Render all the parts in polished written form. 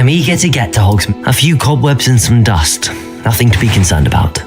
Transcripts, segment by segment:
I'm eager to get to Hogsmeade. A few cobwebs and some dust. Nothing to be concerned about.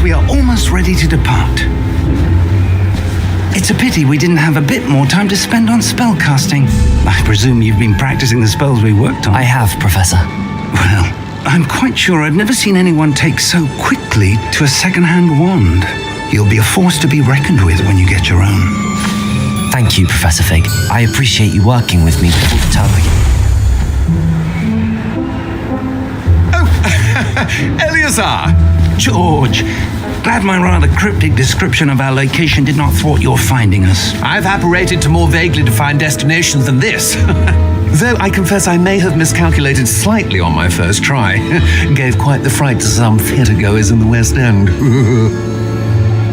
We are almost ready to depart. It's a pity we didn't have a bit more time to spend on spellcasting. I presume you've been practicing the spells we worked on. I have, Professor. Well, I'm quite sure I've never seen anyone take so quickly to a second-hand wand. You'll be a force to be reckoned with when you get your own. Thank you, Professor Fig. I appreciate you working with me before the term begins. Oh, Eleazar! George, glad my rather cryptic description of our location did not thwart your finding us. I've apparated to more vaguely defined destinations than this. Though I confess I may have miscalculated slightly on my first try. Gave quite the fright to some theatregoers in the West End.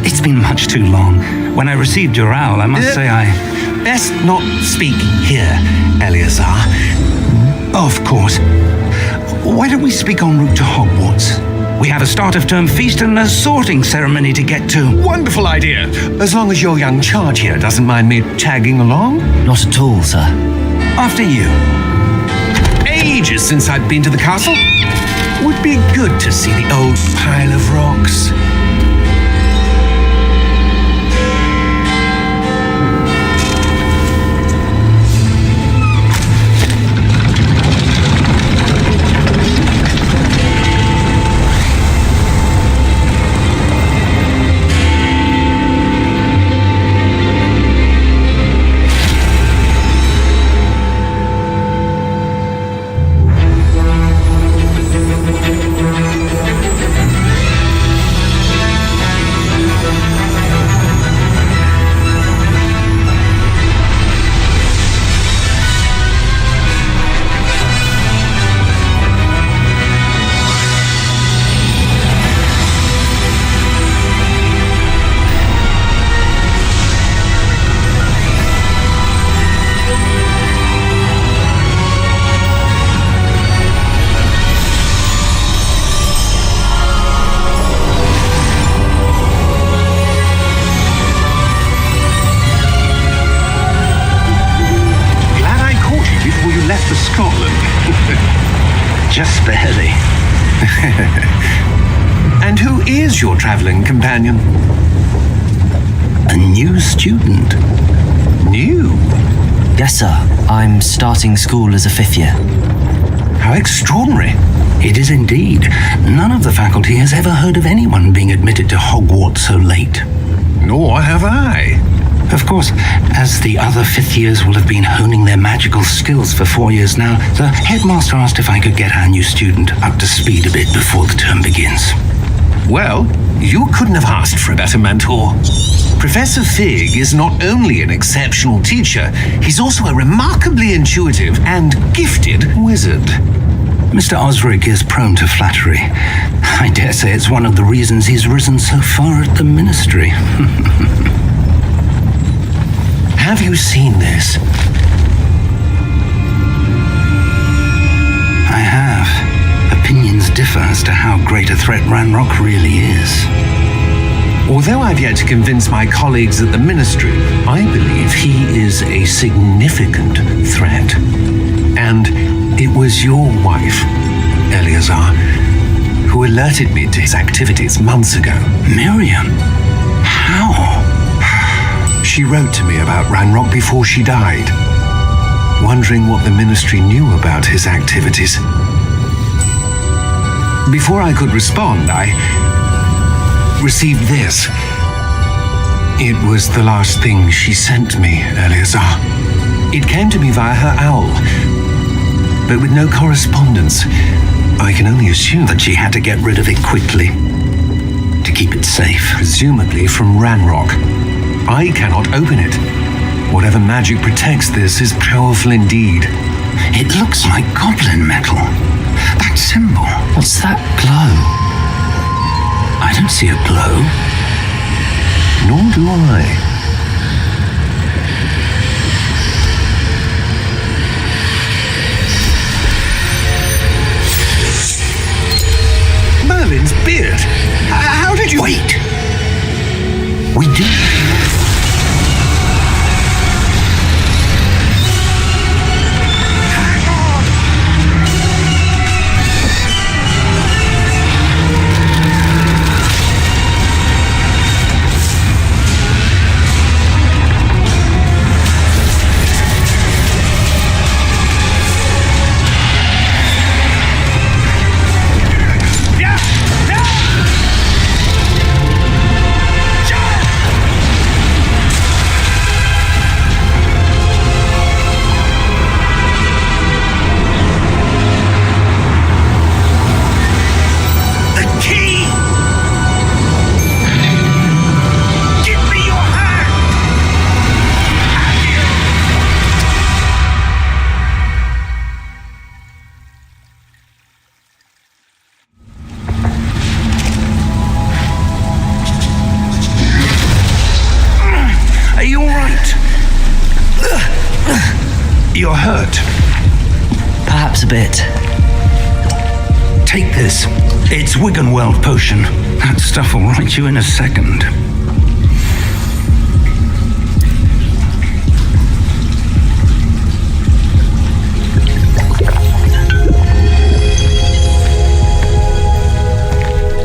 It's been much too long. When I received your owl, I must say I... Best not speak here, Eleazar. Of course. Why don't we speak en route to Hogwarts? We have a start-of-term feast and a sorting ceremony to get to. Wonderful idea. As long as your young charge here doesn't mind me tagging along. Not at all, sir. After you. Ages since I'd been to the castle. Would be good to see the old pile of rocks. Just barely. And who is your traveling companion? A new student. New? Yes, sir. I'm starting school as a 5th year. How extraordinary. It is indeed. None of the faculty has ever heard of anyone being admitted to Hogwarts so late. Nor have I. Of course, as the other 5th years will have been honing their magical skills for 4 years now, the headmaster asked if I could get our new student up to speed a bit before the term begins. Well, you couldn't have asked for a better mentor. Professor Fig is not only an exceptional teacher, he's also a remarkably intuitive and gifted wizard. Mr. Osric is prone to flattery. I dare say it's one of the reasons he's risen so far at the ministry. Have you seen this? differ as to how great a threat Ranrock really is. Although I've yet to convince my colleagues at the Ministry, I believe he is a significant threat. And it was your wife, Eleazar, who alerted me to his activities months ago. Miriam? How? She wrote to me about Ranrock before she died, wondering what the Ministry knew about his activities. Before I could respond, I received this. It was the last thing she sent me, Eleazar. It came to me via her owl, but with no correspondence. I can only assume that she had to get rid of it quickly to keep it safe. Presumably from Ranrock. I cannot open it. Whatever magic protects this is powerful indeed. It looks like goblin metal. That symbol. What's that glow? I don't see a glow. Nor do I. Merlin's beard. How did you... Wait. We do. You're hurt. Perhaps a bit. Take this. It's Wiggenweld potion. That stuff will right you in a second.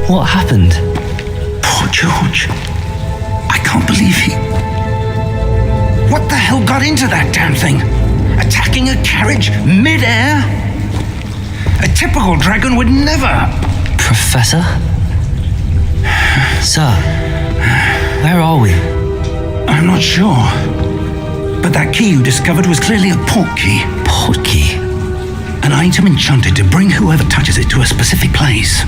What happened? Poor George. I can't believe he... What the hell got into that damn thing? Attacking a carriage mid-air? A typical dragon would never... Professor? Sir, where are we? I'm not sure. But that key you discovered was clearly a port key. Port key? An item enchanted to bring whoever touches it to a specific place.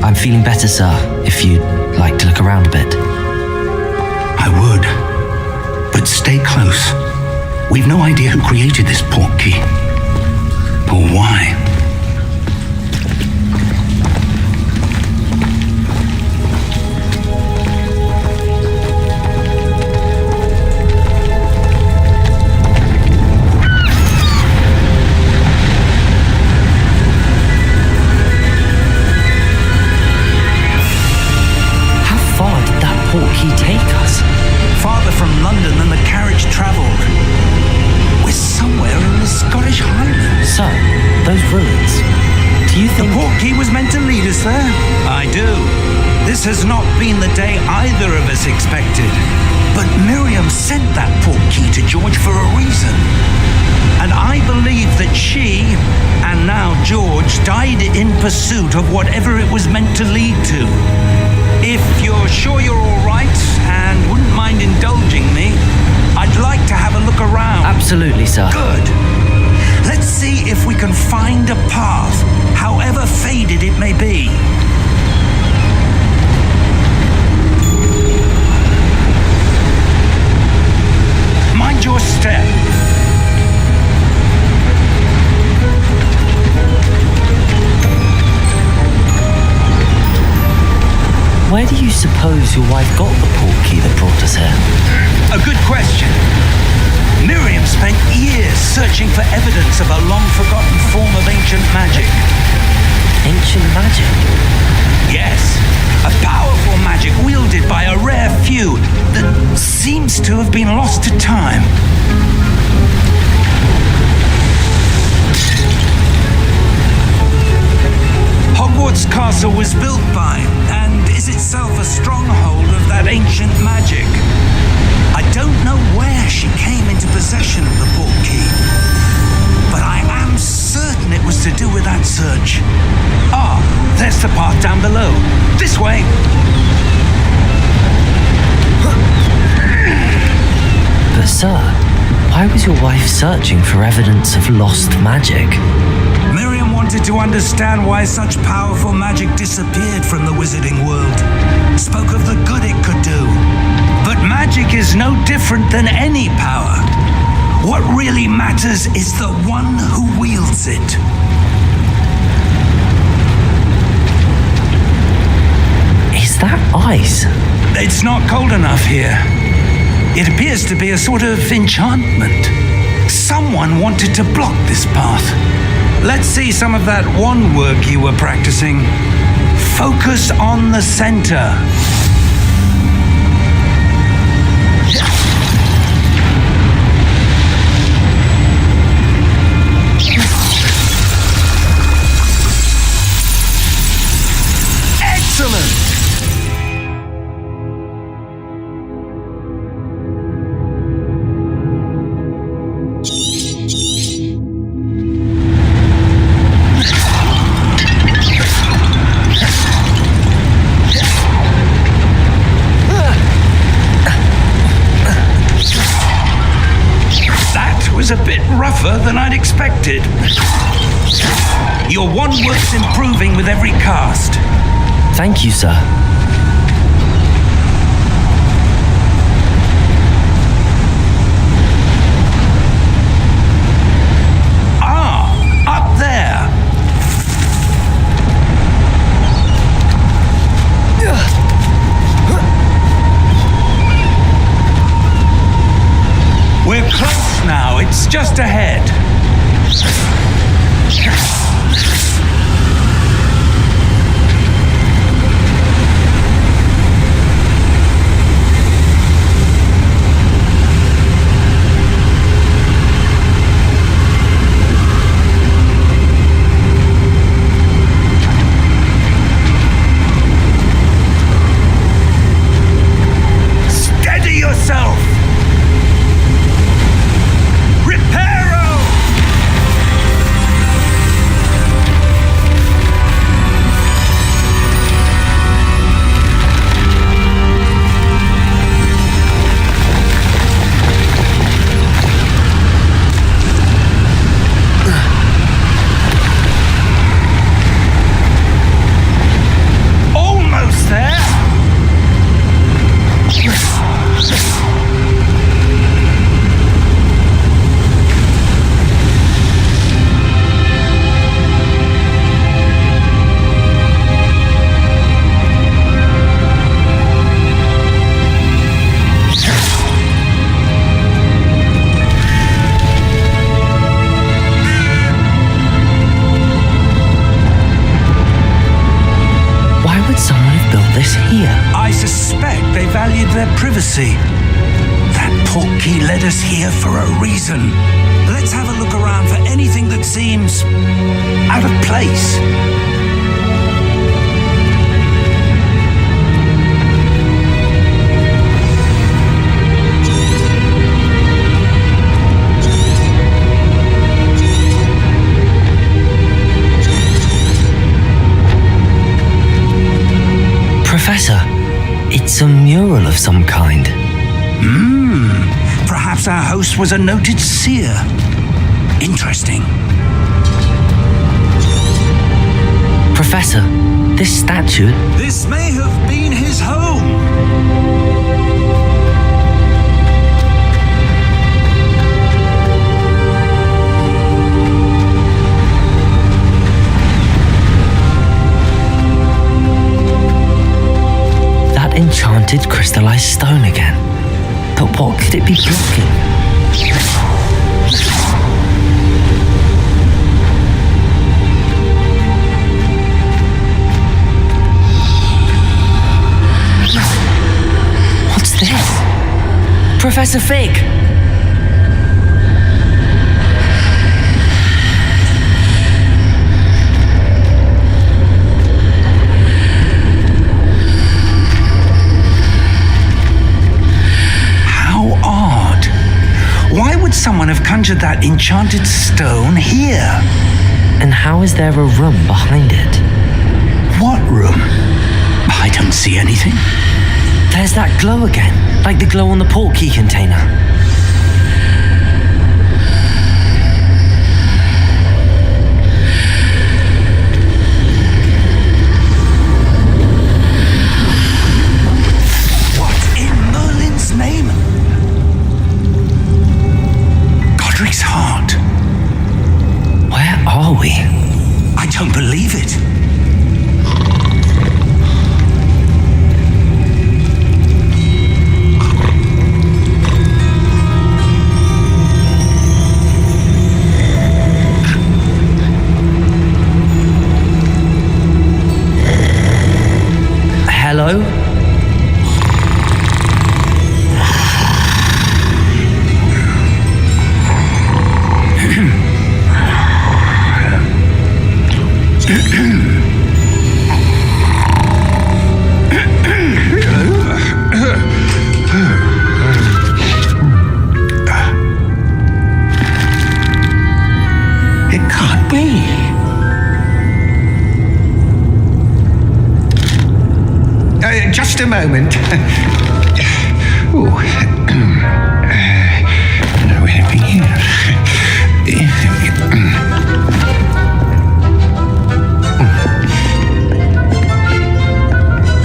I'm feeling better, sir, if you'd like to look around a bit. I would. But stay close. We've no idea who created this port key. Or why. He take us? Farther from London than the carriage travelled. We're somewhere in the Scottish Highlands. So, those ruins. Do you think... The port key was meant to lead us there? I do. This has not been the day either of us expected. But Miriam sent that port key to George for a reason. And I believe that she, and now George, died in pursuit of whatever it was meant to lead to. If you're sure you're all right and wouldn't mind indulging me, I'd like to have a look around. Absolutely, sir. Good. Let's see if we can find a path, however faded it may be. Mind your step. Where do you suppose your wife got the port key that brought us here? A good question. Miriam spent years searching for evidence of a long-forgotten form of ancient magic. Ancient magic? Yes, a powerful magic wielded by a rare few that seems to have been lost to time. Hogwarts Castle was built by, and is itself a stronghold of that ancient magic. I don't know where she came into possession of the portkey, but I am certain it was to do with that search. Ah, there's the path down below. This way. But sir, why was your wife searching for evidence of lost magic? Miriam wanted to understand why such powerful magic disappeared from the wizarding world. Spoke of the good it could do. But magic is no different than any power. What really matters is the one who wields it. Is that ice? It's not cold enough here. It appears to be a sort of enchantment. Someone wanted to block this path. Let's see some of that wand work you were practicing. Focus on the center. Excellent! A bit rougher than I'd expected. Your wand work's improving with every cast. Thank you, sir. Ah, up there. We're close now. It's just ahead. Steady yourself. I suspect they valued their privacy. That portkey led us here for a reason. Let's have a look around for anything that seems out of place. Professor, it's a mural of some kind. Perhaps our host was a noted seer. Interesting. Professor, this statue... This may have been his home. Enchanted crystallized stone again. But what could it be blocking? Professor Fig! How odd. Why would someone have conjured that enchanted stone here? And how is there a room behind it? What room? I don't see anything. There's that glow again, like the glow on the portkey container. What in Merlin's name? Godric's heart. Where are we? I don't believe it. Hello? It can't be. Just a moment. Ooh.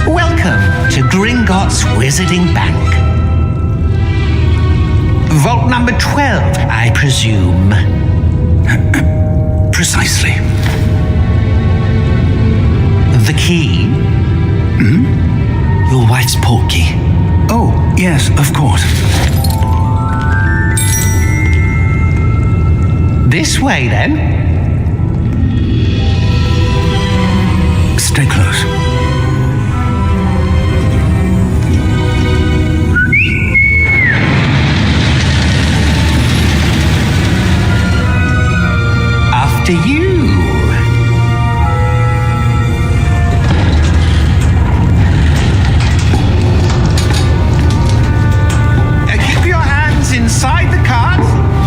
Welcome to Gringotts Wizarding Bank. Vault number 12, I presume. Precisely. The key? Your wife's portkey. Oh, yes, of course. This way, then. Stay close. After you. Inside the cards,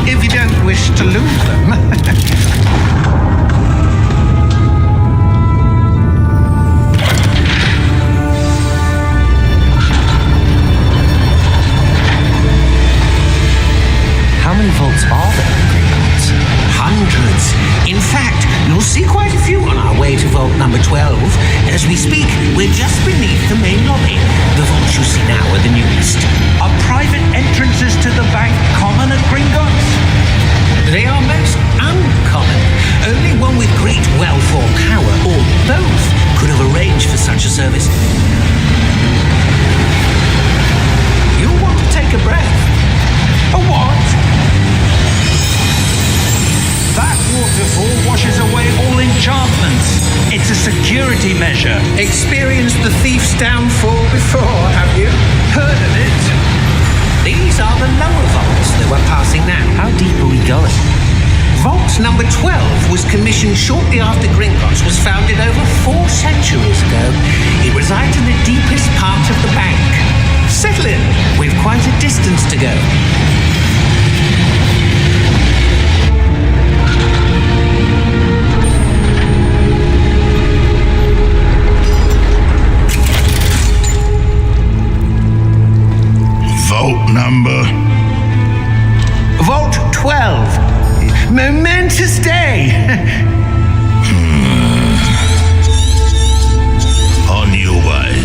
if you don't wish to lose them. How many vaults are there in Gringotts? Hundreds. In fact, you'll see quite a few on our way to vault number 12. As we speak, we're just beneath the main lobby. The vaults you see now are the newest. Are private entrances to the bank common at Gringotts? They are most uncommon. Only one with great wealth or power, or both, could have arranged for such a service. You'll want to take a breath. A what? That waterfall washes away all enchantments. It's a security measure. Experienced the thief's downfall before, have you? Heard of it? These are the lower vaults that we're passing now. How deep are we going? Vault number 12 was commissioned shortly after Gringotts was founded over 4 centuries ago. It resides in the deepest part of the bank. Settle in. We've quite a distance to go. Vault number? Vault 12. Momentous day. On your way.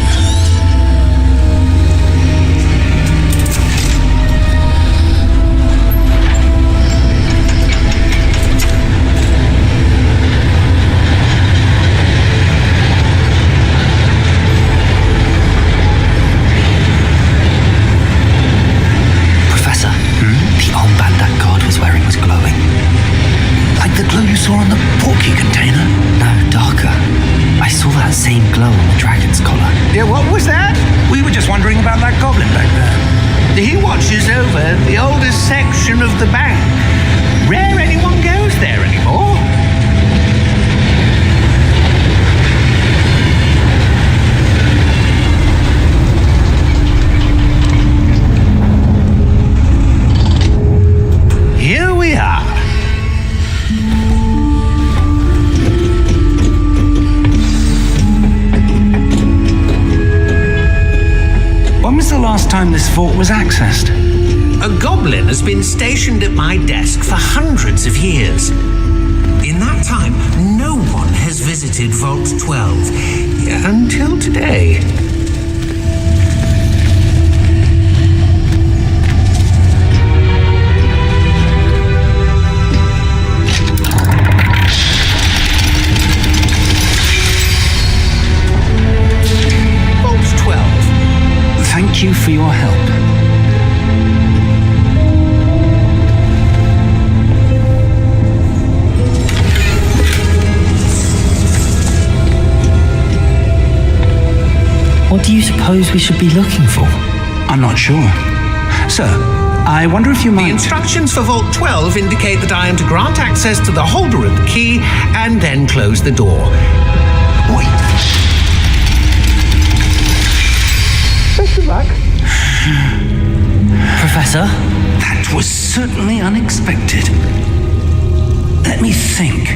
The armband that guard was wearing was glowing. Like the glow you saw on the portkey container? No, darker. I saw that same glow on the dragon's collar. Yeah, what was that? We were just wondering about that goblin back there. He watches over the oldest section of the bank. Rare anyone goes there anymore. Here we are. When was the last time this vault was accessed? A goblin has been stationed at my desk for hundreds of years. In that time, no one has visited Vault 12 until today. Vault 12. Thank you for your help. What do you suppose we should be looking for? I'm not sure. Sir, I wonder if you The might... instructions for Vault 12 indicate that I am to grant access to the holder of the key and then close the door. Wait. Best of luck. Professor? That was certainly unexpected. Let me think.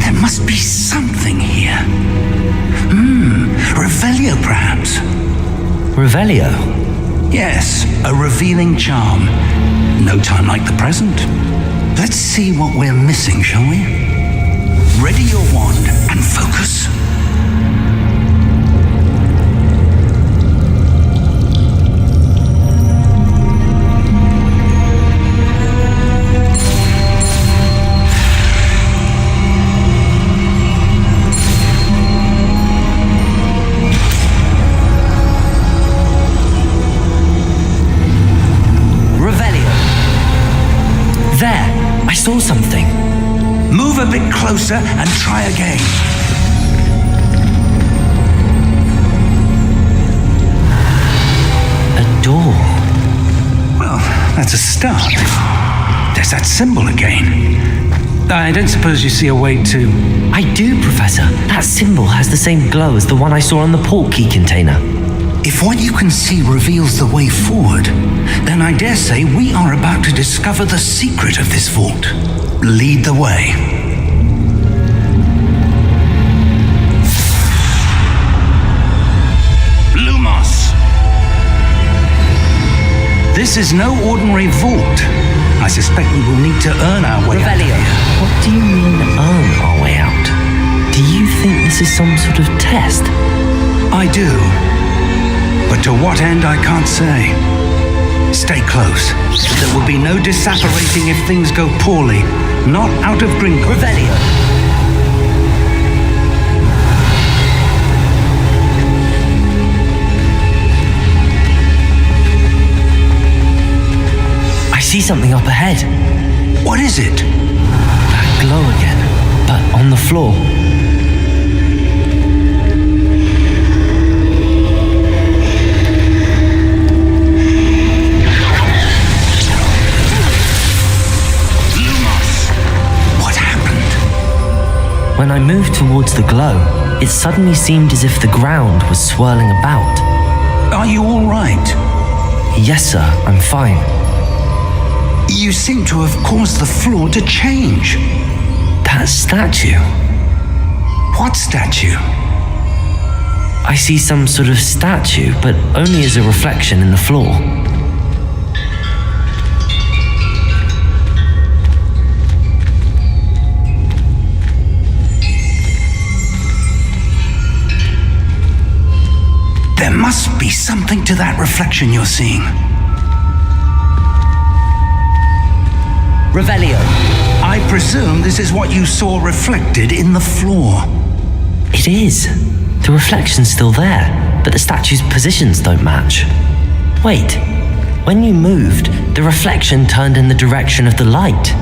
There must be something here. Revelio, perhaps. Revelio? Yes, a revealing charm. No time like the present. Let's see what we're missing, shall we? Ready your wand and focus. There! I saw something. Move a bit closer and try again. A door. Well, that's a start. There's that symbol again. I don't suppose you see a way to... I do, Professor. That symbol has the same glow as the one I saw on the port key container. If what you can see reveals the way forward, then I dare say we are about to discover the secret of this vault. Lead the way. Lumos. This is no ordinary vault. I suspect we will need to earn our way out. Revelio, what do you mean earn our way out? Do you think this is some sort of test? I do. But to what end, I can't say. Stay close. There will be no disapparating if things go poorly. Not out of Gringo. Revelio. I see something up ahead. What is it? That glow again, but on the floor. When I moved towards the glow, it suddenly seemed as if the ground was swirling about. Are you all right? Yes, sir, I'm fine. You seem to have caused the floor to change. That statue. What statue? I see some sort of statue, but only as a reflection in the floor. There must be something to that reflection you're seeing. Revelio. I presume this is what you saw reflected in the floor. It is. The reflection's still there, but the statue's positions don't match. Wait. When you moved, the reflection turned in the direction of the light.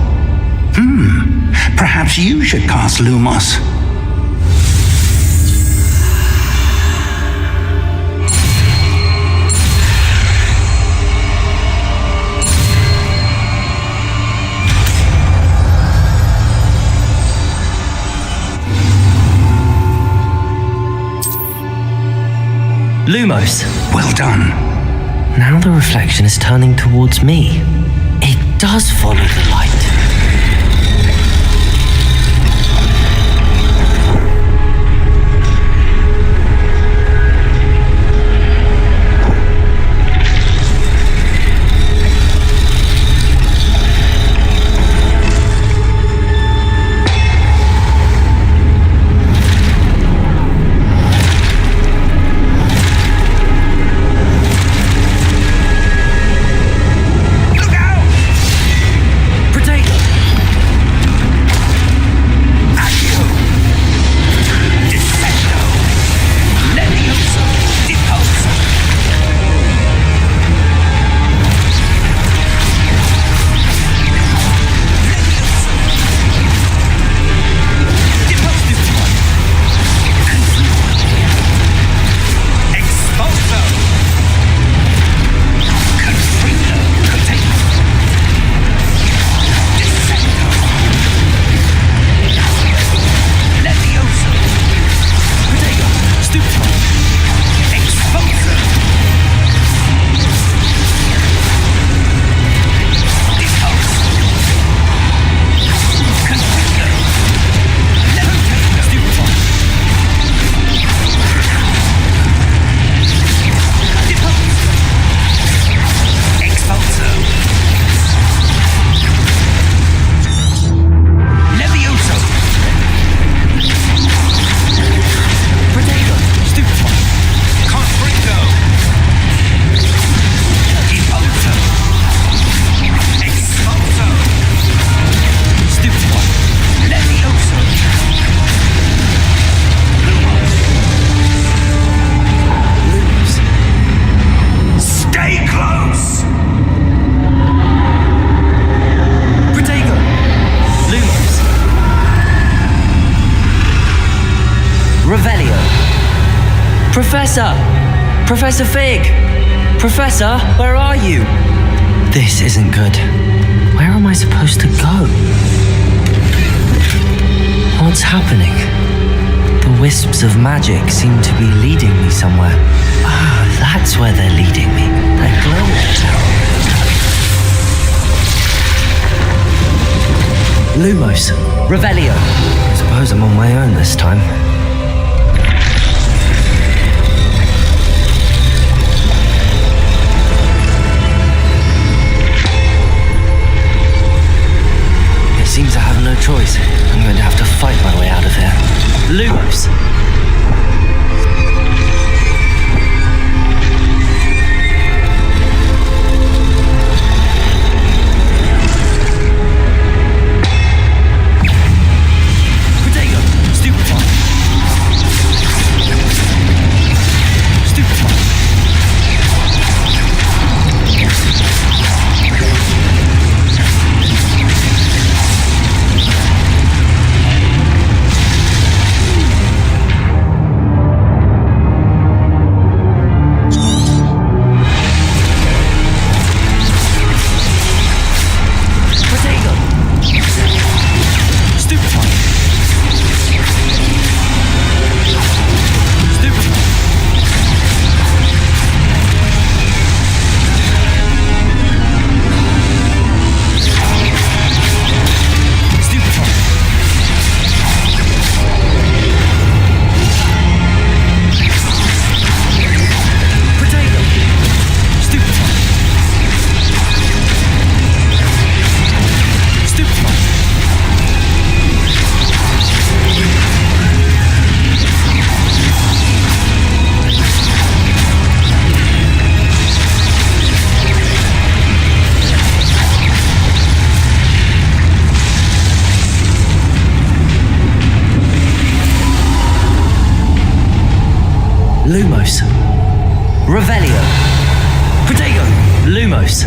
Perhaps you should cast Lumos. Lumos. Well done. Now the reflection is turning towards me. It does follow the light. Professor Fig! Professor, where are you? This isn't good. Where am I supposed to go? What's happening? The wisps of magic seem to be leading me somewhere. Ah, that's where they're leading me. They're glowing. Lumos. Revelio. I suppose I'm on my own this time. Seems I have no choice. I'm going to have to fight my way out of here. Lumos! Lumos. Revelio. Protego. Lumos.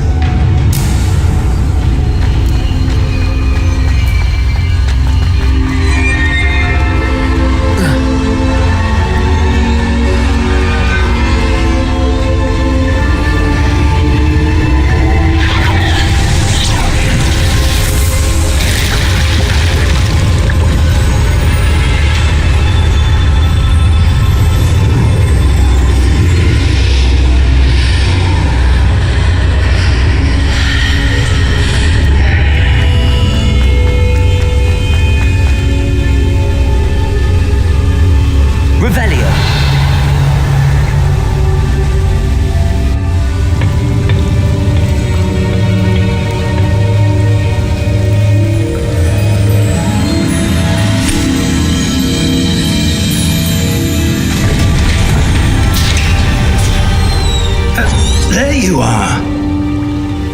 Revelio. There you are.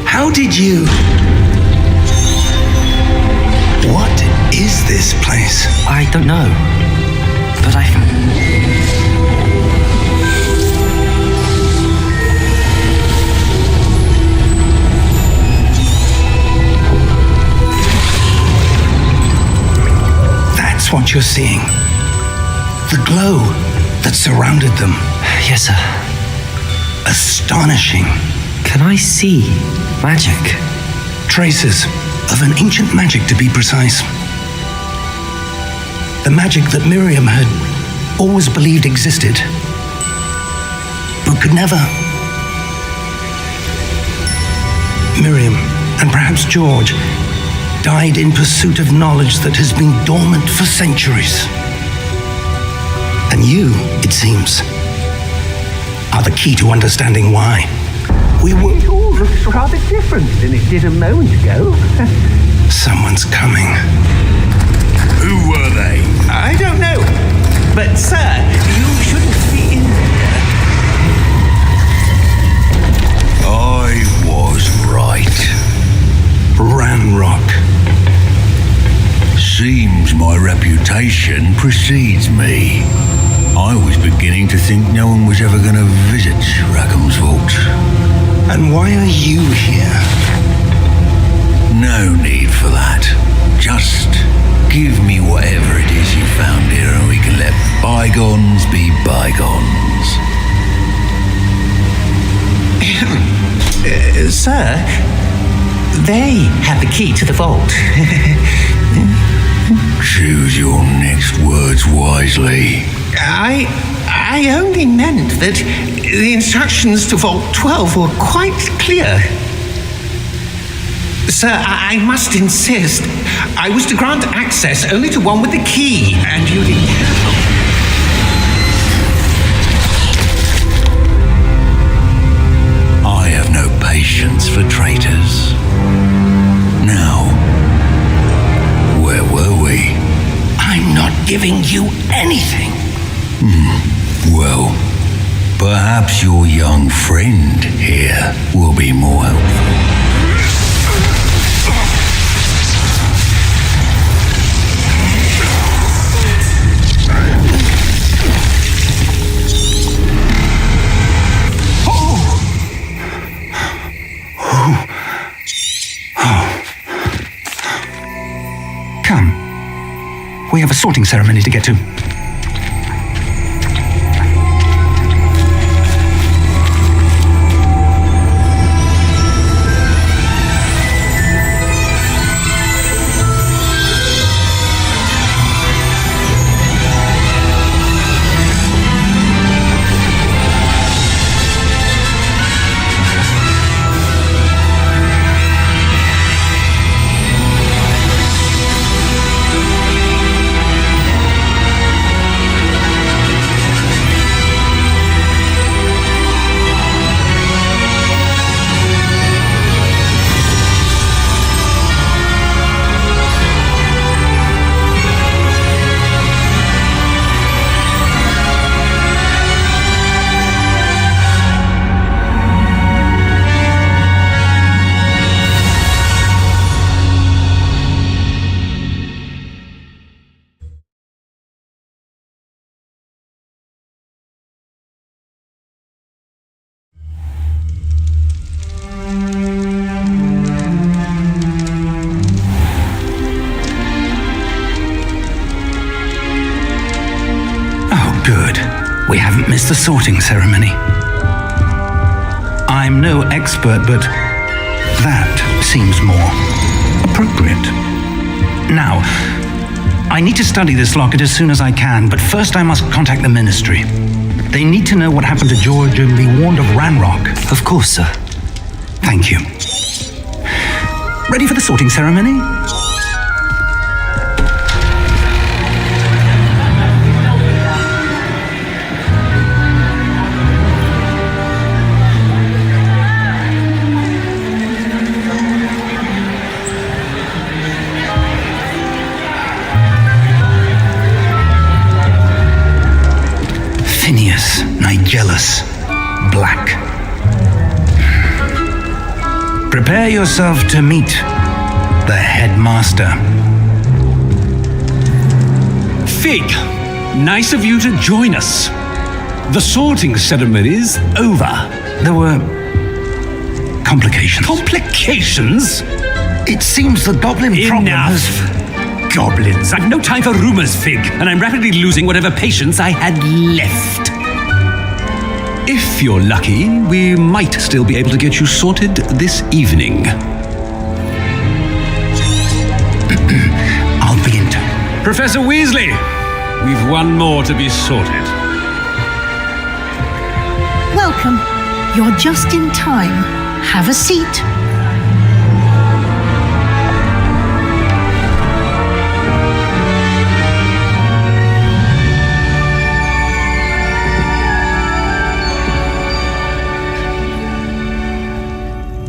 How did you... What is this place? I don't know. But I found... That's what you're seeing. The glow that surrounded them. Yes, sir. Astonishing. Can I see magic? Traces of an ancient magic, to be precise. The magic that Miriam had always believed existed, but could never. Miriam, and perhaps George, died in pursuit of knowledge that has been dormant for centuries. And you, it seems, are the key to understanding why. It all looks rather different than it did a moment ago. Someone's coming. Who were they? I don't know. But, sir, you shouldn't be in here. I was right. Ranrock. Seems my reputation precedes me. I was beginning to think no one was ever going to visit Rackham's vault. And why are you here? No need for that. Just give me whatever it is you found here and we can let bygones be bygones. Sir, they have the key to the vault. Choose your next words wisely. I only meant that the instructions to Vault 12 were quite clear. Sir, I must insist. I was to grant access only to one with the key, and you didn't have. I have no patience for traitors. Now, where were we? I'm not giving you anything. Well, perhaps your young friend here will be more helpful. Come. We have a sorting ceremony to get to. Good. We haven't missed the sorting ceremony. I'm no expert, but that seems more appropriate. Now, I need to study this locket as soon as I can, but first I must contact the Ministry. They need to know what happened to George and be warned of Ranrock. Of course, sir. Thank you. Ready for the sorting ceremony? Nigelus, black. Prepare yourself to meet the headmaster. Fig, nice of you to join us. The sorting ceremony's over. There were complications. Complications? It seems the goblin problem Enough! has... Goblins. I've no time for rumors, Fig, and I'm rapidly losing whatever patience I had left. If you're lucky, we might still be able to get you sorted this evening. I'll begin to... Professor Weasley, we've one more to be sorted. Welcome. You're just in time. Have a seat.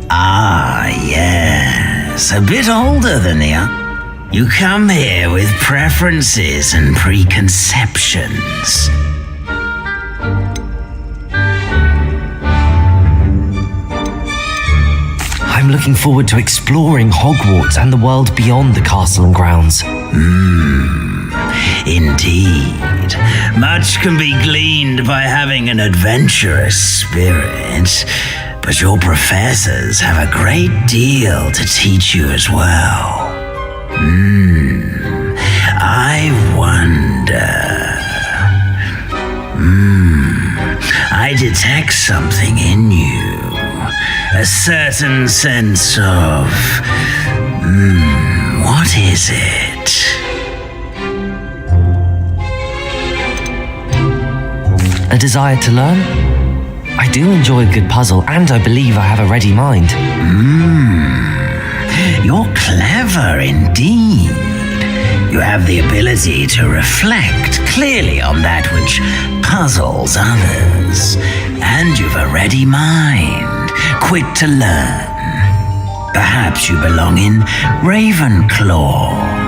Ah, yes. A bit older than you. You come here with preferences and preconceptions. I'm looking forward to exploring Hogwarts and the world beyond the castle and grounds. Indeed. Much can be gleaned by having an adventurous spirit, but your professors have a great deal to teach you as well. I wonder... I detect something in you. A certain sense of... what is it? A desire to learn? I do enjoy a good puzzle, and I believe I have a ready mind. You're clever indeed. You have the ability to reflect clearly on that which puzzles others. And you've a ready mind, quick to learn. Perhaps you belong in Ravenclaw.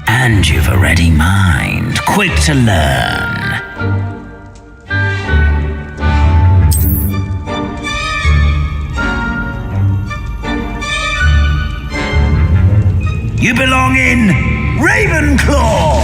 And you've a ready mind, quick to learn. You belong in Ravenclaw!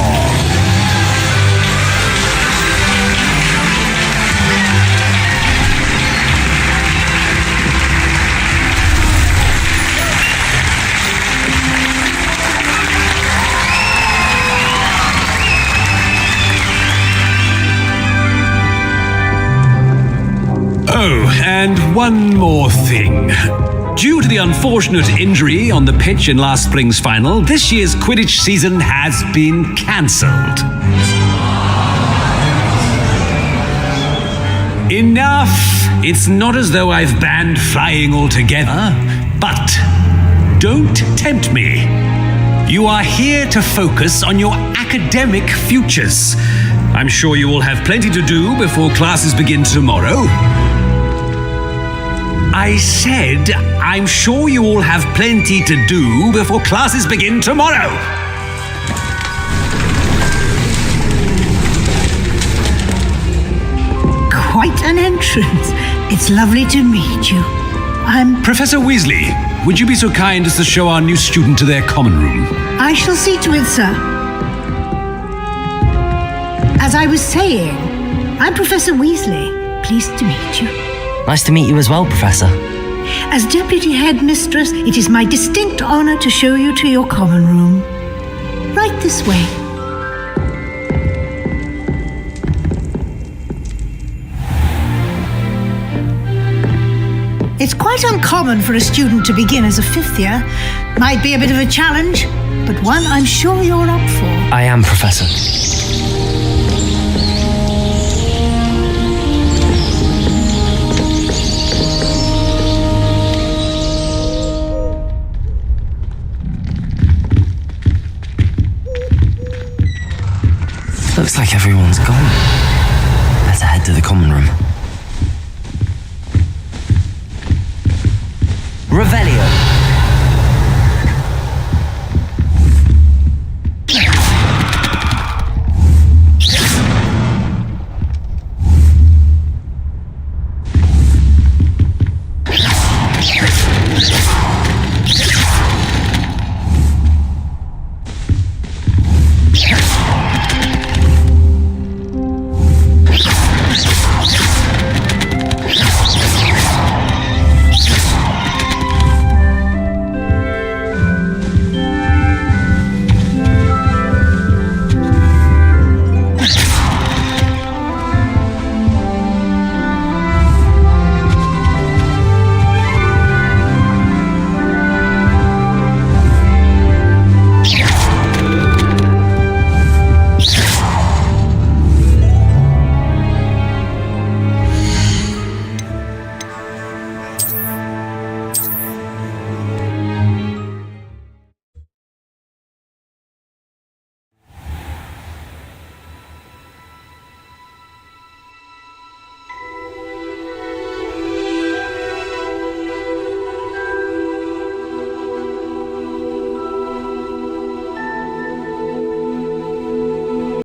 Oh, and one more thing. Due to the unfortunate injury on the pitch in last spring's final, this year's Quidditch season has been cancelled. Enough! It's not as though I've banned flying altogether, but don't tempt me. You are here to focus on your academic futures. I'm sure you will have plenty to do before classes begin tomorrow. I said, I'm sure you all have plenty to do before classes begin tomorrow. Quite an entrance. It's lovely to meet you. I'm... Professor Weasley, would you be so kind as to show our new student to their common room? I shall see to it, sir. As I was saying, I'm Professor Weasley. Pleased to meet you. Nice to meet you as well, Professor. As Deputy Headmistress, it is my distinct honor to show you to your common room. Right this way. It's quite uncommon for a student to begin as a fifth year. Might be a bit of a challenge, but one I'm sure you're up for. I am, Professor. Revelio.